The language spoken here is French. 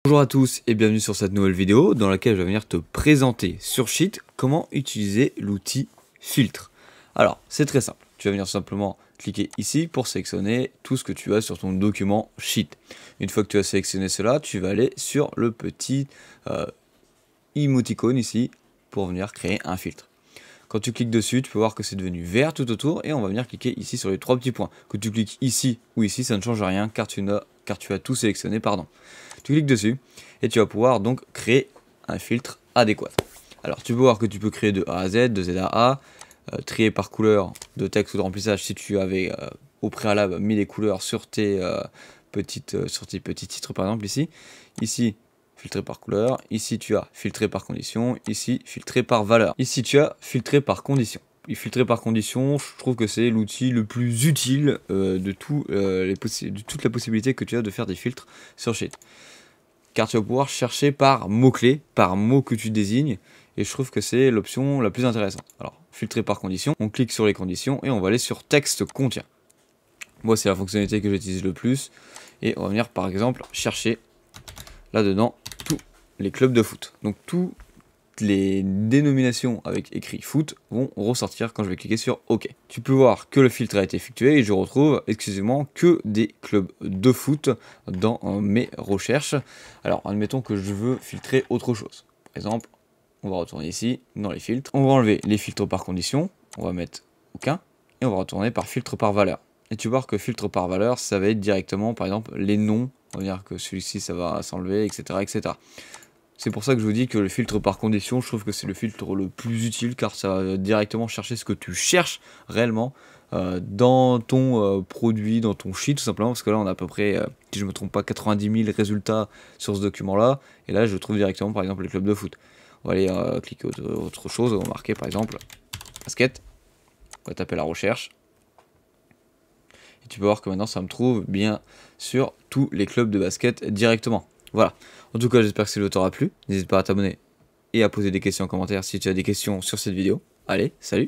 Bonjour à tous et bienvenue sur cette nouvelle vidéo dans laquelle je vais venir te présenter sur Sheet comment utiliser l'outil filtre. Alors c'est très simple, tu vas venir simplement cliquer ici pour sélectionner tout ce que tu as sur ton document Sheet. Une fois que tu as sélectionné cela, tu vas aller sur le petit émoticône ici pour venir créer un filtre. Quand tu cliques dessus, tu peux voir que c'est devenu vert tout autour et on va venir cliquer ici sur les trois petits points. Que tu cliques ici ou ici, ça ne change rien car tu as tout sélectionné, pardon. Tu cliques dessus et tu vas pouvoir donc créer un filtre adéquat. Alors tu peux voir que tu peux créer de A à Z, de Z à A, trier par couleur de texte ou de remplissage si tu avais au préalable mis les couleurs sur tes petits titres par exemple ici. Ici, filtré par couleur, ici tu as filtré par condition, ici filtré par valeur, ici tu as filtré par condition. Et filtrer par condition, je trouve que c'est l'outil le plus utile de toute la possibilité que tu as de faire des filtres sur Sheet. Car tu vas pouvoir chercher par mots-clés, par mots que tu désignes, et je trouve que c'est l'option la plus intéressante. Alors, filtrer par condition, on clique sur les conditions et on va aller sur texte contient. Moi, c'est la fonctionnalité que j'utilise le plus, et on va venir par exemple chercher là-dedans tous les clubs de foot. Donc toutes les dénominations avec écrit foot vont ressortir quand je vais cliquer sur OK. Tu peux voir que le filtre a été effectué et je retrouve exclusivement que des clubs de foot dans mes recherches. Alors admettons que je veux filtrer autre chose. Par exemple, on va retourner ici dans les filtres. On va enlever les filtres par condition. On va mettre aucun et on va retourner par filtre par valeur. Et tu vois que filtre par valeur, ça va être directement par exemple les noms. On va dire que celui-ci ça va s'enlever, etc., etc. C'est pour ça que je vous dis que le filtre par condition, je trouve que c'est le filtre le plus utile car ça va directement chercher ce que tu cherches réellement dans ton produit, dans ton sheet tout simplement, parce que là on a à peu près, si je ne me trompe pas, 90 000 résultats sur ce document là, et là je trouve directement par exemple les clubs de foot. On va aller cliquer autre chose, on va marquer par exemple basket, on va taper la recherche, et tu peux voir que maintenant ça me trouve bien sur tous les clubs de basket directement. Voilà, en tout cas j'espère que cette vidéo t'aura plu, n'hésite pas à t'abonner et à poser des questions en commentaire si tu as des questions sur cette vidéo. Allez, salut!